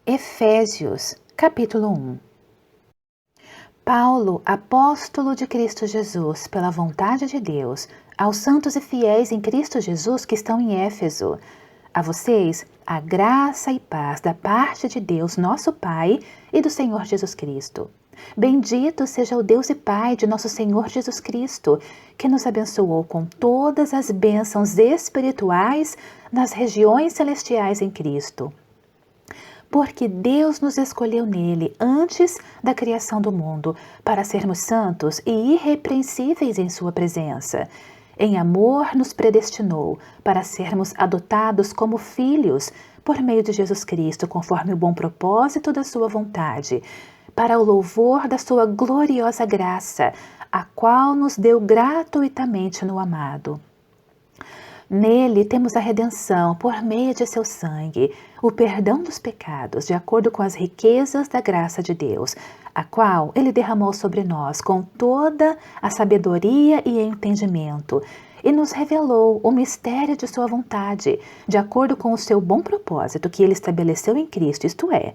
Efésios, capítulo 1. Paulo, apóstolo de Cristo Jesus, pela vontade de Deus, aos santos e fiéis em Cristo Jesus que estão em Éfeso, a vocês, a graça e paz da parte de Deus, nosso Pai, e do Senhor Jesus Cristo. Bendito seja o Deus e Pai de nosso Senhor Jesus Cristo, que nos abençoou com todas as bênçãos espirituais nas regiões celestiais em Cristo. Porque Deus nos escolheu nele antes da criação do mundo, para sermos santos e irrepreensíveis em sua presença. Em amor nos predestinou para sermos adotados como filhos por meio de Jesus Cristo, conforme o bom propósito da sua vontade, para o louvor da sua gloriosa graça, a qual nos deu gratuitamente no amado. Nele temos a redenção por meio de seu sangue, o perdão dos pecados, de acordo com as riquezas da graça de Deus, a qual ele derramou sobre nós com toda a sabedoria e entendimento, e nos revelou o mistério de sua vontade, de acordo com o seu bom propósito que ele estabeleceu em Cristo, isto é,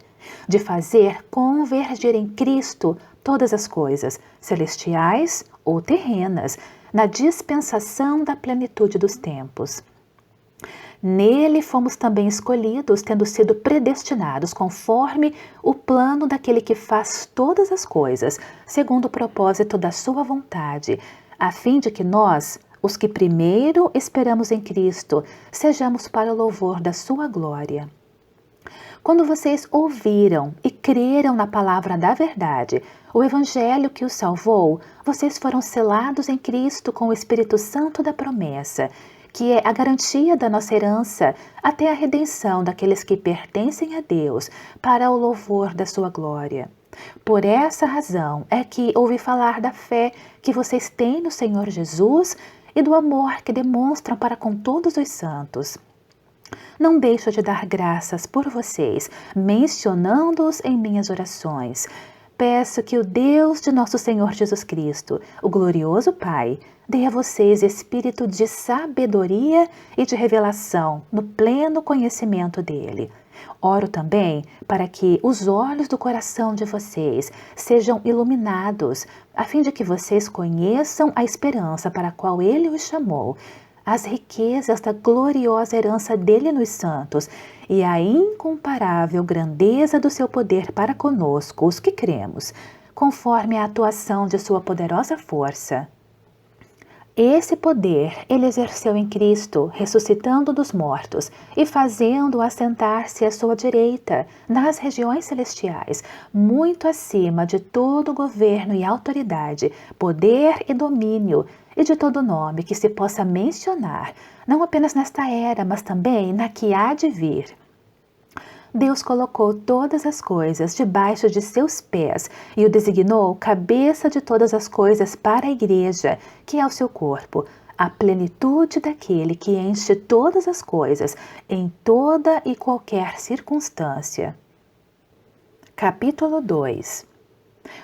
de fazer convergir em Cristo todas as coisas, celestiais ou terrenas, na dispensação da plenitude dos tempos. Nele fomos também escolhidos, tendo sido predestinados conforme o plano daquele que faz todas as coisas, segundo o propósito da sua vontade, a fim de que nós, os que primeiro esperamos em Cristo, sejamos para o louvor da sua glória. Quando vocês ouviram e creram na palavra da verdade, o evangelho que os salvou, vocês foram selados em Cristo com o Espírito Santo da promessa, que é a garantia da nossa herança até a redenção daqueles que pertencem a Deus, para o louvor da sua glória. Por essa razão é que ouvi falar da fé que vocês têm no Senhor Jesus e do amor que demonstram para com todos os santos. Não deixo de dar graças por vocês, mencionando-os em minhas orações. Peço que o Deus de nosso Senhor Jesus Cristo, o glorioso Pai, dê a vocês espírito de sabedoria e de revelação no pleno conhecimento dele. Oro também para que os olhos do coração de vocês sejam iluminados, a fim de que vocês conheçam a esperança para a qual ele os chamou, as riquezas da gloriosa herança dele nos santos e a incomparável grandeza do seu poder para conosco, os que cremos, conforme a atuação de sua poderosa força. Esse poder ele exerceu em Cristo, ressuscitando dos mortos e fazendo-o assentar-se à sua direita, nas regiões celestiais, muito acima de todo governo e autoridade, poder e domínio, e de todo nome que se possa mencionar, não apenas nesta era, mas também na que há de vir. Deus colocou todas as coisas debaixo de seus pés e o designou cabeça de todas as coisas para a igreja, que é o seu corpo, a plenitude daquele que enche todas as coisas, em toda e qualquer circunstância. Capítulo 2.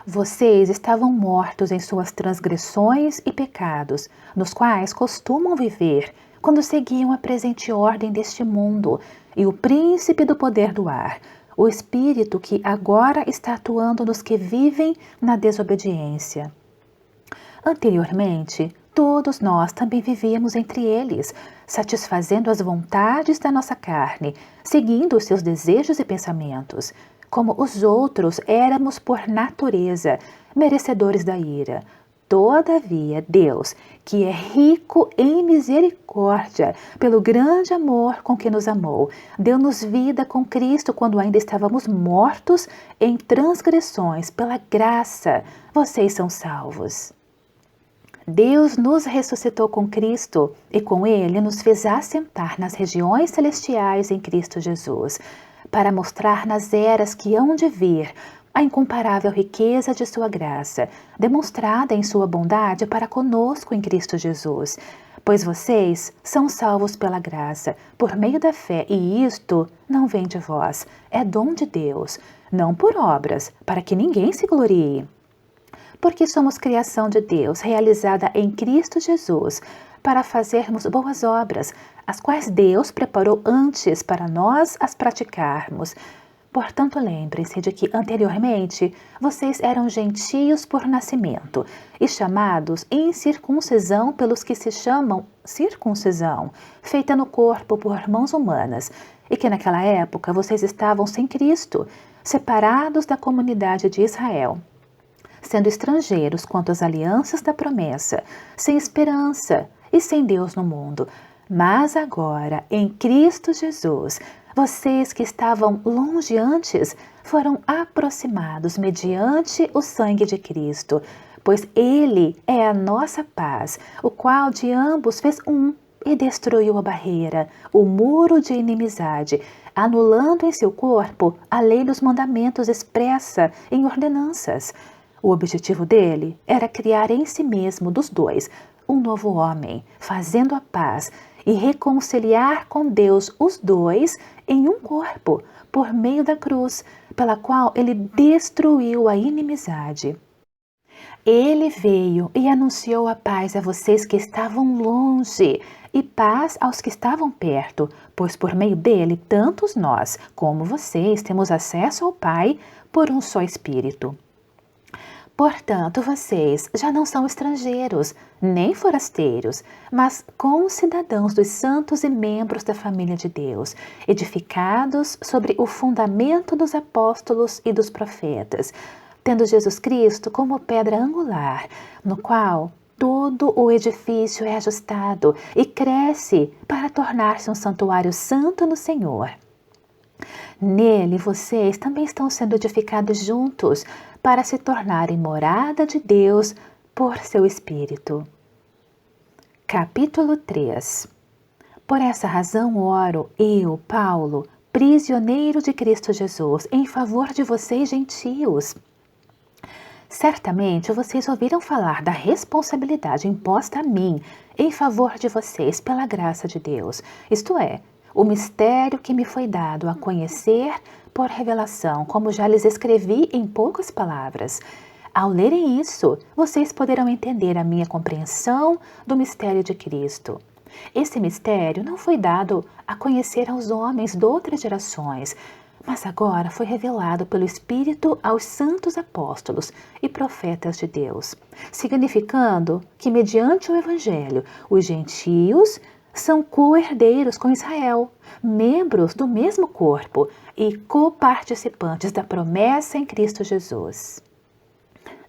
Vocês estavam mortos em suas transgressões e pecados, nos quais costumam viver, quando seguiam a presente ordem deste mundo, e o príncipe do poder do ar, o espírito que agora está atuando nos que vivem na desobediência. Anteriormente, todos nós também vivíamos entre eles, satisfazendo as vontades da nossa carne, seguindo os seus desejos e pensamentos. Como os outros, éramos por natureza merecedores da ira. Todavia, Deus, que é rico em misericórdia, pelo grande amor com que nos amou, deu-nos vida com Cristo quando ainda estávamos mortos em transgressões. Pela graça, vocês são salvos. Deus nos ressuscitou com Cristo e com Ele nos fez assentar nas regiões celestiais em Cristo Jesus, para mostrar nas eras que hão de vir a incomparável riqueza de sua graça, demonstrada em sua bondade para conosco em Cristo Jesus. Pois vocês são salvos pela graça, por meio da fé, e isto não vem de vós, é dom de Deus, não por obras, para que ninguém se glorie. Porque somos criação de Deus, realizada em Cristo Jesus, para fazermos boas obras, as quais Deus preparou antes para nós as praticarmos. Portanto, lembrem-se de que anteriormente vocês eram gentios por nascimento e chamados incircuncisão pelos que se chamam circuncisão, feita no corpo por mãos humanas, e que naquela época vocês estavam sem Cristo, separados da comunidade de Israel, sendo estrangeiros quanto às alianças da promessa, sem esperança e sem Deus no mundo. Mas agora, em Cristo Jesus, vocês que estavam longe antes foram aproximados mediante o sangue de Cristo, pois Ele é a nossa paz, o qual de ambos fez um e destruiu a barreira, o muro de inimizade, anulando em seu corpo a lei dos mandamentos expressa em ordenanças. O objetivo dele era criar em si mesmo dos dois um novo homem, fazendo a paz e reconciliar com Deus os dois em um corpo, por meio da cruz, pela qual ele destruiu a inimizade. Ele veio e anunciou a paz a vocês que estavam longe e paz aos que estavam perto, pois por meio dele, tantos nós como vocês temos acesso ao Pai por um só Espírito. Portanto, vocês já não são estrangeiros, nem forasteiros, mas concidadãos dos santos e membros da família de Deus, edificados sobre o fundamento dos apóstolos e dos profetas, tendo Jesus Cristo como pedra angular, no qual todo o edifício é ajustado e cresce para tornar-se um santuário santo no Senhor. Nele vocês também estão sendo edificados juntos para se tornarem morada de Deus por seu Espírito. Capítulo 3. Por essa razão oro, eu, Paulo, prisioneiro de Cristo Jesus, em favor de vocês gentios. Certamente vocês ouviram falar da responsabilidade imposta a mim em favor de vocês pela graça de Deus, isto é, o mistério que me foi dado a conhecer por revelação, como já lhes escrevi em poucas palavras. Ao lerem isso, vocês poderão entender a minha compreensão do mistério de Cristo. Esse mistério não foi dado a conhecer aos homens de outras gerações, mas agora foi revelado pelo Espírito aos santos apóstolos e profetas de Deus, significando que, mediante o Evangelho, os gentios são co-herdeiros com Israel, membros do mesmo corpo e coparticipantes da promessa em Cristo Jesus.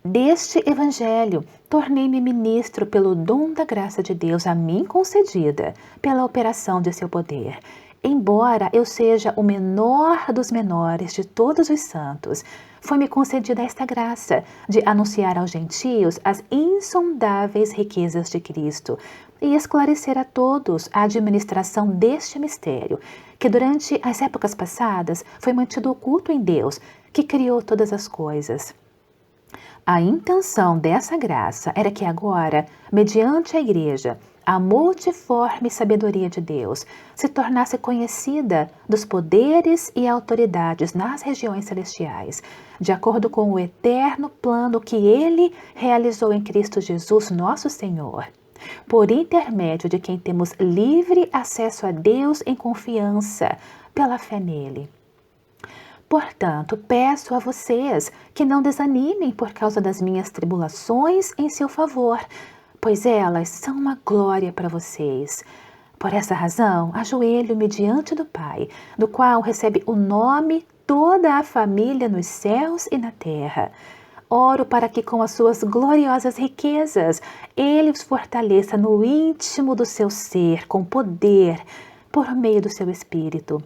Deste Evangelho, tornei-me ministro pelo dom da graça de Deus a mim concedida, pela operação de seu poder. Embora eu seja o menor dos menores de todos os santos, foi-me concedida esta graça de anunciar aos gentios as insondáveis riquezas de Cristo e esclarecer a todos a administração deste mistério, que durante as épocas passadas foi mantido oculto em Deus, que criou todas as coisas. A intenção dessa graça era que agora, mediante a Igreja, a multiforme sabedoria de Deus se tornasse conhecida dos poderes e autoridades nas regiões celestiais, de acordo com o eterno plano que Ele realizou em Cristo Jesus, nosso Senhor, por intermédio de quem temos livre acesso a Deus em confiança, pela fé nele. Portanto, peço a vocês que não desanimem por causa das minhas tribulações em seu favor, pois elas são uma glória para vocês. Por essa razão, ajoelho-me diante do Pai, do qual recebe o nome toda a família nos céus e na terra. Oro para que com as suas gloriosas riquezas, Ele os fortaleça no íntimo do seu ser, com poder, por meio do seu Espírito,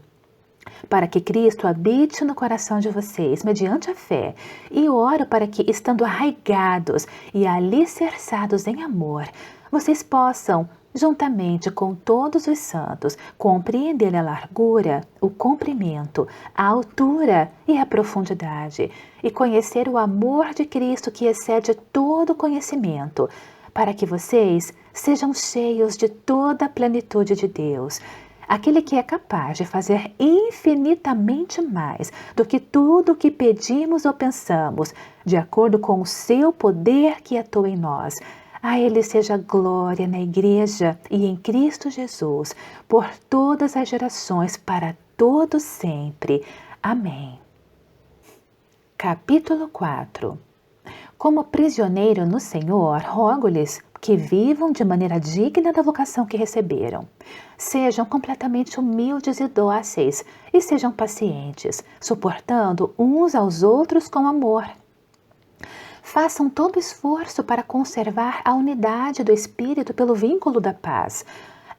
para que Cristo habite no coração de vocês, mediante a fé, e oro para que, estando arraigados e alicerçados em amor, vocês possam, juntamente com todos os santos, compreender a largura, o comprimento, a altura e a profundidade, e conhecer o amor de Cristo que excede todo conhecimento, para que vocês sejam cheios de toda a plenitude de Deus, aquele que é capaz de fazer infinitamente mais do que tudo o que pedimos ou pensamos, de acordo com o seu poder que atua em nós. A Ele seja glória na Igreja e em Cristo Jesus, por todas as gerações, para todo sempre. Amém. Capítulo 4. Como prisioneiro no Senhor, rogo-lhes que vivam de maneira digna da vocação que receberam. Sejam completamente humildes e dóceis, e sejam pacientes, suportando uns aos outros com amor. Façam todo esforço para conservar a unidade do Espírito pelo vínculo da paz.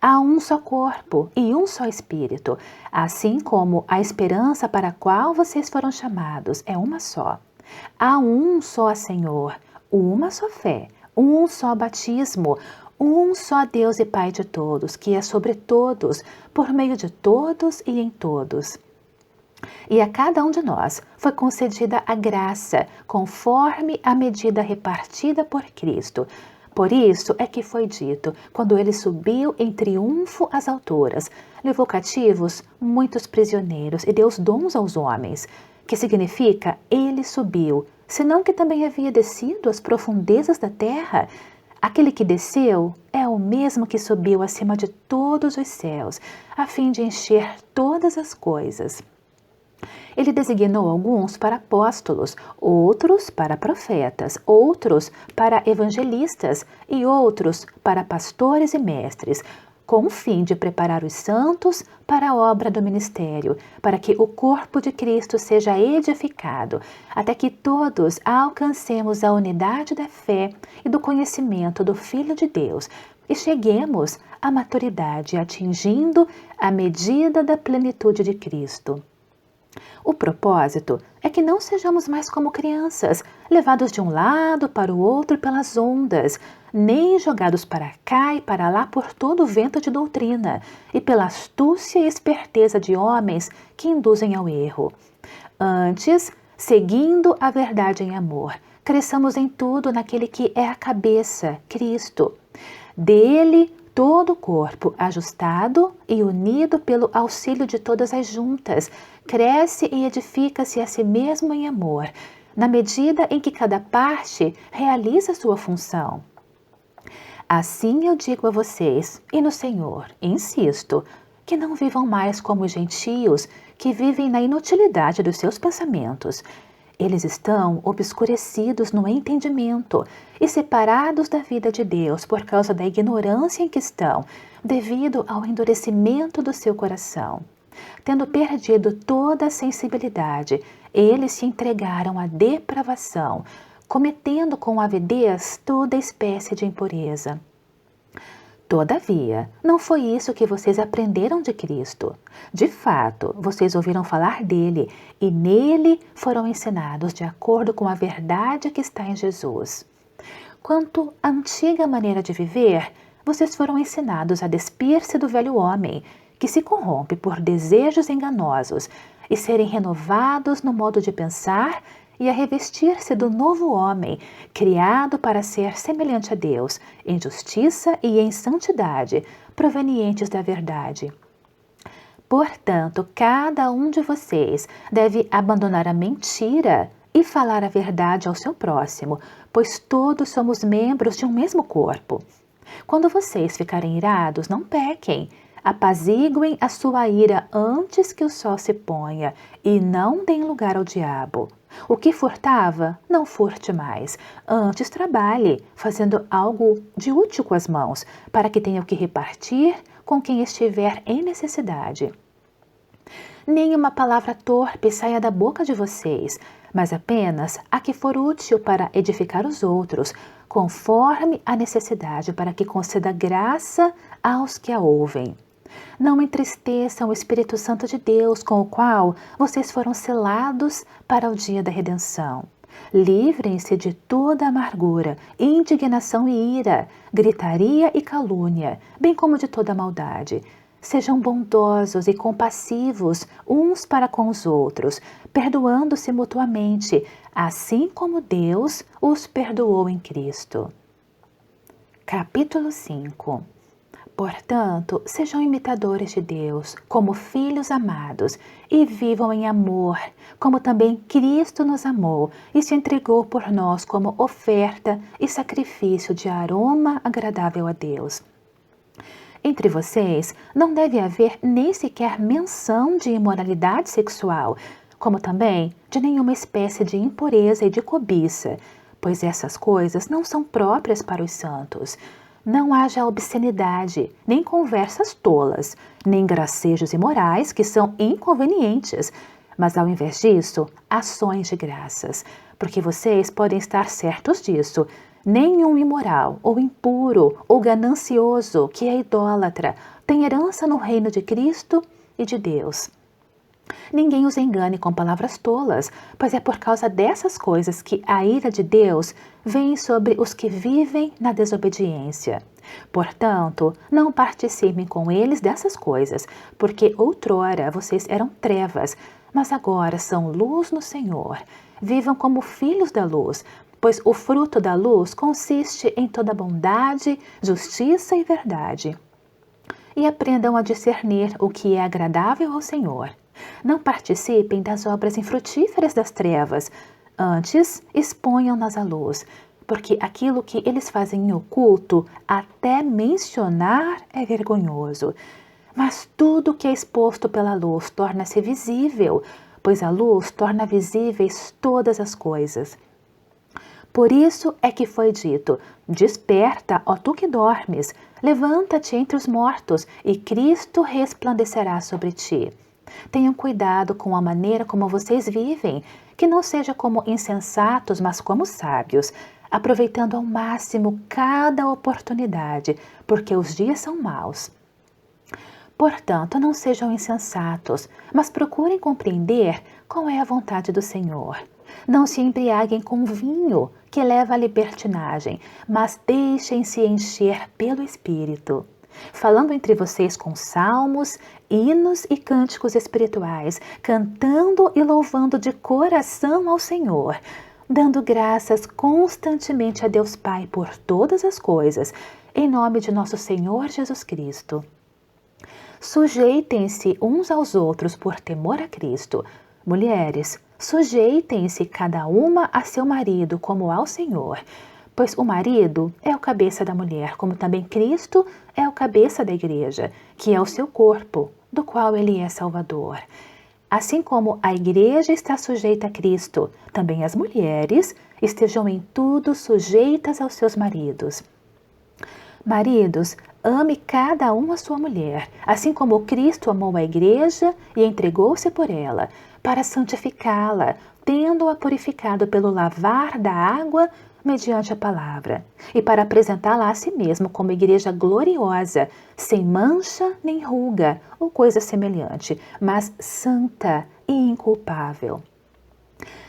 Há um só corpo e um só Espírito, assim como a esperança para a qual vocês foram chamados é uma só. Há um só Senhor, uma só fé, um só batismo, um só Deus e Pai de todos, que é sobre todos, por meio de todos e em todos. E a cada um de nós foi concedida a graça, conforme a medida repartida por Cristo. Por isso é que foi dito, quando ele subiu em triunfo às alturas, levou cativos muitos prisioneiros e deu os dons aos homens, que significa ele subiu, senão que também havia descido às profundezas da terra. Aquele que desceu é o mesmo que subiu acima de todos os céus, a fim de encher todas as coisas. Ele designou alguns para apóstolos, outros para profetas, outros para evangelistas e outros para pastores e mestres, com o fim de preparar os santos para a obra do ministério, para que o corpo de Cristo seja edificado, até que todos alcancemos a unidade da fé e do conhecimento do Filho de Deus e cheguemos à maturidade, atingindo a medida da plenitude de Cristo. O propósito é que não sejamos mais como crianças, levados de um lado para o outro pelas ondas, nem jogados para cá e para lá por todo o vento de doutrina e pela astúcia e esperteza de homens que induzem ao erro. Antes, seguindo a verdade em amor, cresçamos em tudo naquele que é a cabeça, Cristo. Dele, todo o corpo, ajustado e unido pelo auxílio de todas as juntas, cresce e edifica-se a si mesmo em amor, na medida em que cada parte realiza sua função. Assim eu digo a vocês, e no Senhor, insisto, que não vivam mais como os gentios, que vivem na inutilidade dos seus pensamentos. Eles estão obscurecidos no entendimento e separados da vida de Deus por causa da ignorância em que estão, devido ao endurecimento do seu coração. Tendo perdido toda a sensibilidade, eles se entregaram à depravação, cometendo com avidez toda espécie de impureza. Todavia, não foi isso que vocês aprenderam de Cristo. De fato, vocês ouviram falar dele e nele foram ensinados de acordo com a verdade que está em Jesus. Quanto à antiga maneira de viver, vocês foram ensinados a despir-se do velho homem, que se corrompe por desejos enganosos, e serem renovados no modo de pensar e a revestir-se do novo homem, criado para ser semelhante a Deus, em justiça e em santidade, provenientes da verdade. Portanto, cada um de vocês deve abandonar a mentira e falar a verdade ao seu próximo, pois todos somos membros de um mesmo corpo. Quando vocês ficarem irados, não pequem. Apaziguem a sua ira antes que o sol se ponha e não deem lugar ao diabo. O que furtava, não furte mais. Antes trabalhe, fazendo algo de útil com as mãos, para que tenha o que repartir com quem estiver em necessidade. Nenhuma palavra torpe saia da boca de vocês, mas apenas a que for útil para edificar os outros, conforme a necessidade, para que conceda graça aos que a ouvem. Não entristeçam o Espírito Santo de Deus, com o qual vocês foram selados para o dia da redenção. Livrem-se de toda amargura, indignação e ira, gritaria e calúnia, bem como de toda maldade. Sejam bondosos e compassivos uns para com os outros, perdoando-se mutuamente, assim como Deus os perdoou em Cristo. Capítulo 5. Portanto, sejam imitadores de Deus, como filhos amados, e vivam em amor, como também Cristo nos amou e se entregou por nós como oferta e sacrifício de aroma agradável a Deus. Entre vocês não deve haver nem sequer menção de imoralidade sexual, como também de nenhuma espécie de impureza e de cobiça, pois essas coisas não são próprias para os santos. Não haja obscenidade, nem conversas tolas, nem gracejos imorais que são inconvenientes, mas ao invés disso, ações de graças, porque vocês podem estar certos disso. Nenhum imoral, ou impuro, ou ganancioso, que é idólatra, tem herança no reino de Cristo e de Deus. Ninguém os engane com palavras tolas, pois é por causa dessas coisas que a ira de Deus vem sobre os que vivem na desobediência. Portanto, não participem com eles dessas coisas, porque outrora vocês eram trevas, mas agora são luz no Senhor. Vivam como filhos da luz, pois o fruto da luz consiste em toda bondade, justiça e verdade. E aprendam a discernir o que é agradável ao Senhor. Não participem das obras infrutíferas das trevas, antes exponham-nas à luz, porque aquilo que eles fazem em oculto, até mencionar é vergonhoso. Mas tudo que é exposto pela luz torna-se visível, pois a luz torna visíveis todas as coisas. Por isso é que foi dito: desperta, ó tu que dormes, levanta-te entre os mortos, e Cristo resplandecerá sobre ti. Tenham cuidado com a maneira como vocês vivem, que não seja como insensatos, mas como sábios, aproveitando ao máximo cada oportunidade, porque os dias são maus. Portanto, não sejam insensatos, mas procurem compreender qual é a vontade do Senhor. Não se embriaguem com vinho, que leva à libertinagem, mas deixem-se encher pelo Espírito, falando entre vocês com salmos, hinos e cânticos espirituais, cantando e louvando de coração ao Senhor, dando graças constantemente a Deus Pai por todas as coisas, em nome de nosso Senhor Jesus Cristo. Sujeitem-se uns aos outros por temor a Cristo. Mulheres, sujeitem-se cada uma a seu marido como ao Senhor, pois o marido é o cabeça da mulher, como também Cristo é o cabeça da igreja, que é o seu corpo, do qual ele é Salvador. Assim como a igreja está sujeita a Cristo, também as mulheres estejam em tudo sujeitas aos seus maridos. Maridos, ame cada um a sua mulher, assim como Cristo amou a igreja e entregou-se por ela, para santificá-la, tendo-a purificado pelo lavar da água mediante a palavra, e para apresentá-la a si mesmo como igreja gloriosa, sem mancha nem ruga ou coisa semelhante, mas santa e inculpável.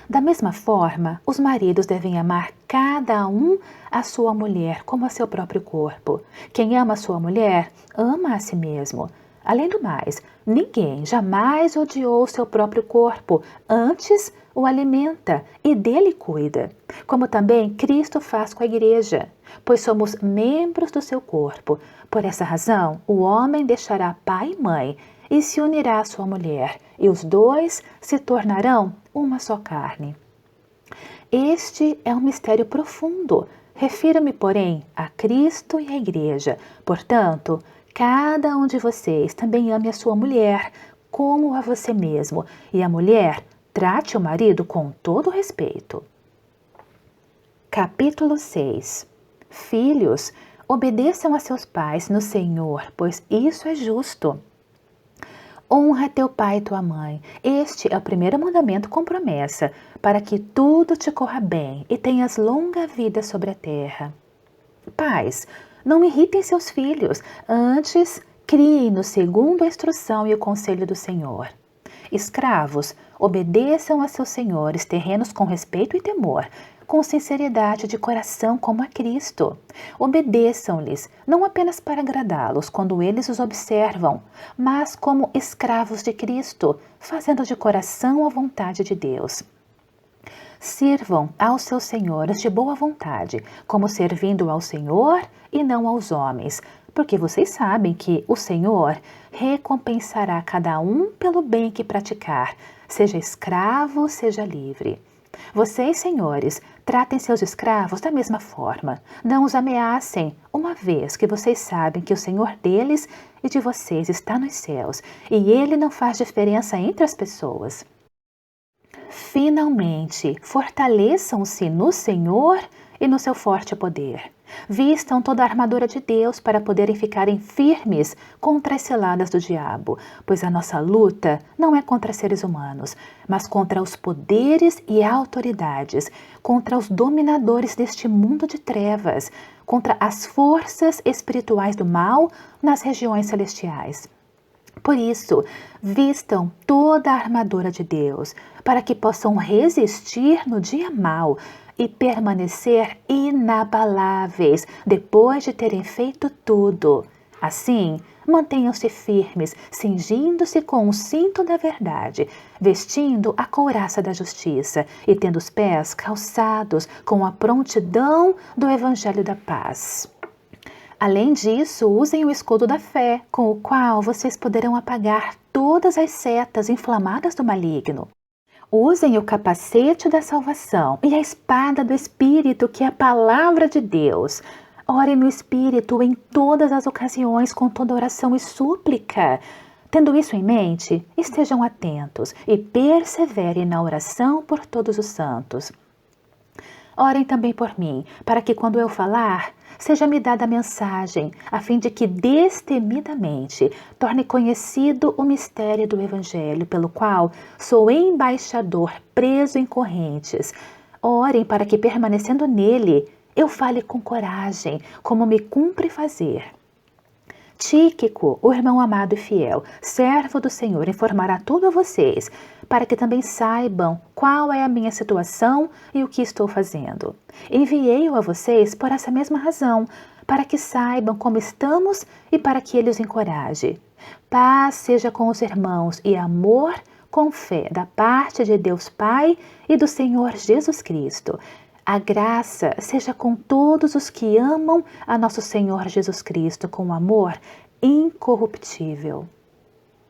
Da mesma forma, os maridos devem amar cada um a sua mulher como a seu próprio corpo. Quem ama a sua mulher, ama a si mesmo. Além do mais, ninguém jamais odiou o seu próprio corpo, antes o alimenta e dele cuida, como também Cristo faz com a igreja, pois somos membros do seu corpo. Por essa razão, o homem deixará pai e mãe e se unirá à sua mulher, e os dois se tornarão uma só carne. Este é um mistério profundo. Refiro-me, porém, a Cristo e à igreja. Portanto, cada um de vocês também ame a sua mulher, como a você mesmo, e a mulher trate o marido com todo respeito. Capítulo 6. Filhos, obedeçam a seus pais no Senhor, pois isso é justo. Honra teu pai e tua mãe. Este é o primeiro mandamento com promessa, para que tudo te corra bem e tenhas longa vida sobre a terra. Pais, não irritem seus filhos, antes criem-nos segundo a instrução e o conselho do Senhor. Escravos, obedeçam a seus senhores terrenos com respeito e temor, com sinceridade de coração como a Cristo. Obedeçam-lhes, não apenas para agradá-los quando eles os observam, mas como escravos de Cristo, fazendo de coração a vontade de Deus. Sirvam aos seus senhores de boa vontade, como servindo ao Senhor e não aos homens, porque vocês sabem que o Senhor recompensará cada um pelo bem que praticar, seja escravo, seja livre. Vocês, senhores, tratem seus escravos da mesma forma. Não os ameacem, uma vez que vocês sabem que o Senhor deles e de vocês está nos céus, e ele não faz diferença entre as pessoas. Finalmente, fortaleçam-se no Senhor e no seu forte poder. Vistam toda a armadura de Deus para poderem ficarem firmes contra as ciladas do diabo, pois a nossa luta não é contra seres humanos, mas contra os poderes e autoridades, contra os dominadores deste mundo de trevas, contra as forças espirituais do mal nas regiões celestiais. Por isso, vistam toda a armadura de Deus, para que possam resistir no dia mau e permanecer inabaláveis depois de terem feito tudo. Assim, mantenham-se firmes, cingindo-se com o cinto da verdade, vestindo a couraça da justiça e tendo os pés calçados com a prontidão do evangelho da paz. Além disso, usem o escudo da fé, com o qual vocês poderão apagar todas as setas inflamadas do maligno. Usem o capacete da salvação e a espada do Espírito, que é a palavra de Deus. Orem no Espírito em todas as ocasiões com toda oração e súplica. Tendo isso em mente, estejam atentos e perseverem na oração por todos os santos. Orem também por mim, para que quando eu falar, seja-me dada a mensagem, a fim de que destemidamente torne conhecido o mistério do Evangelho, pelo qual sou embaixador preso em correntes. Orem para que, permanecendo nele, eu fale com coragem, como me cumpre fazer. Tíquico, o irmão amado e fiel, servo do Senhor, informará tudo a vocês, para que também saibam qual é a minha situação e o que estou fazendo. Enviei-o a vocês por essa mesma razão, para que saibam como estamos e para que ele os encoraje. Paz seja com os irmãos e amor com fé da parte de Deus Pai e do Senhor Jesus Cristo. A graça seja com todos os que amam a nosso Senhor Jesus Cristo com amor incorruptível.